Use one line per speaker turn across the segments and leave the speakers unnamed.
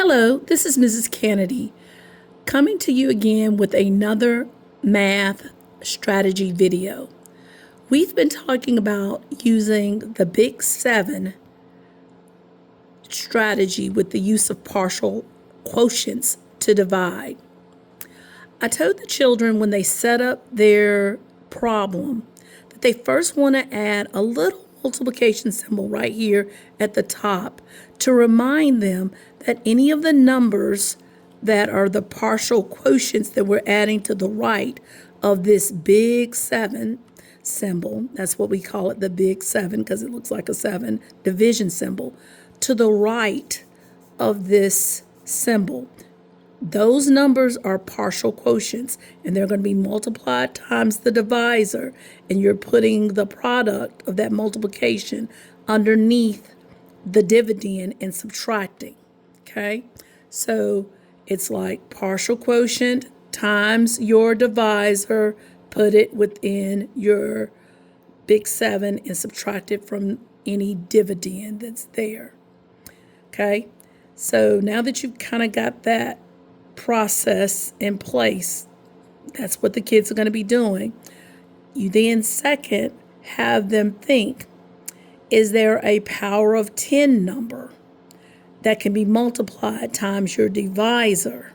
Hello, this is Mrs. Kennedy coming to you again with another math strategy video. We've been talking about using the Big 7 strategy with the use of partial quotients to divide. I told the children when they set up their problem that they first want to add a little multiplication symbol right here at the top to remind them that any of the numbers that are the partial quotients that we're adding to the right of this Big 7 symbol, that's what we call it, the Big 7, because it looks like a 7 division symbol, to the right of this symbol. Those numbers are partial quotients, and they're going to be multiplied times the divisor, and you're putting the product of that multiplication underneath the dividend and subtracting, okay? So it's like partial quotient times your divisor, put it within your Big 7 and subtract it from any dividend that's there, okay? So now that you've kind of got that process in place, that's what the kids are going to be doing. You then second have them think, is there a power of 10 number that can be multiplied times your divisor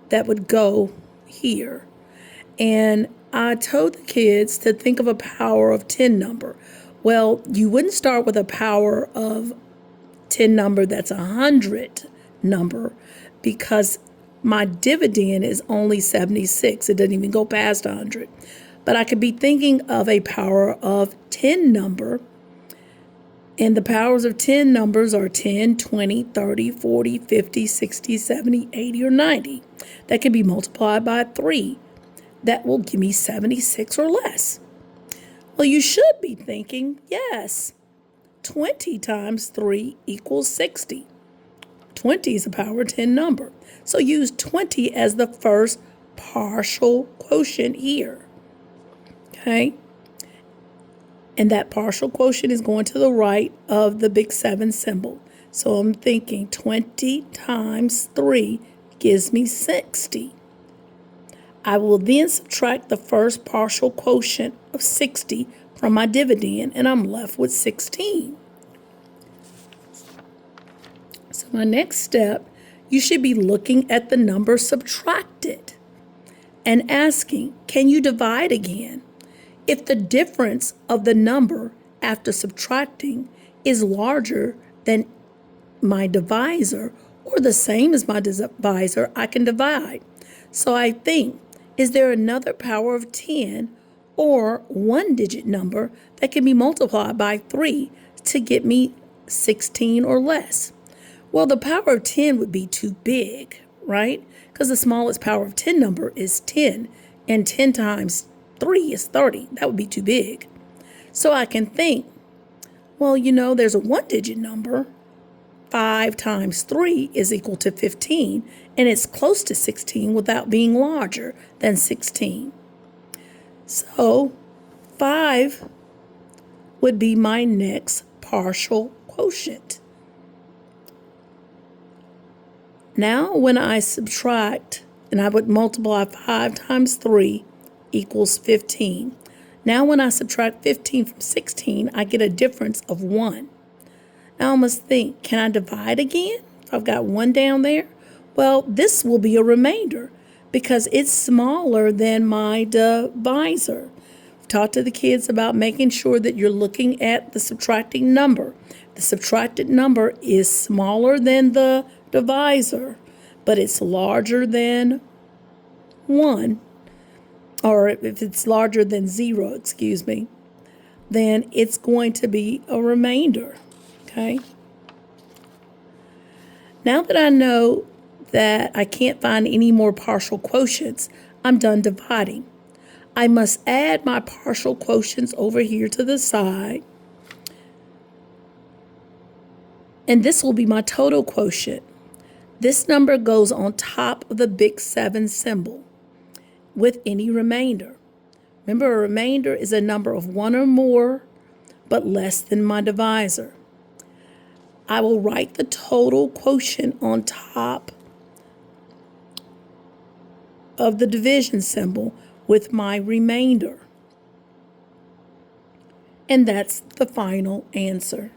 that would go here? And I told the kids to think of a power of 10 number. Well, you wouldn't start with a power of 10 number that's 100 number, because my dividend is only 76. It doesn't even go past 100. But I could be thinking of a power of 10 number, and the powers of 10 numbers are 10, 20, 30, 40, 50, 60, 70, 80, or 90. That can be multiplied by 3. That will give me 76 or less. Well, you should be thinking, yes, 20 times 3 equals 60. 20 is a power of 10 number. So use 20 as the first partial quotient here. Okay? And that partial quotient is going to the right of the Big 7 symbol. So I'm thinking 20 times 3 gives me 60. I will then subtract the first partial quotient of 60 from my dividend, and I'm left with 16. So my next step, you should be looking at the number subtracted and asking, can you divide again? If the difference of the number after subtracting is larger than my divisor or the same as my divisor, I can divide. So I think, is there another power of 10 or one-digit number that can be multiplied by 3 to get me 16 or less? Well, the power of 10 would be too big, right? Because the smallest power of 10 number is 10, and 10 times 3 is 30. That would be too big. So I can think, well, there's a one-digit number. 5 times 3 is equal to 15, and it's close to 16 without being larger than 16. So 5 would be my next partial quotient. Now when I subtract, and I would multiply 5 times 3 equals 15. Now when I subtract 15 from 16, I get a difference of 1. Now I must think, can I divide again? If I've got 1 down there? Well, this will be a remainder because it's smaller than my divisor. I've talked to the kids about making sure that you're looking at the subtracting number. The subtracted number is smaller than the divisor, but it's larger than 1, or if it's larger than 0, excuse me, then it's going to be a remainder, okay? Now that I know that I can't find any more partial quotients, I'm done dividing. I must add my partial quotients over here to the side, and this will be my total quotient. This number goes on top of the Big 7 symbol with any remainder. Remember, a remainder is a number of 1 or more, but less than my divisor. I will write the total quotient on top of the division symbol with my remainder. And that's the final answer.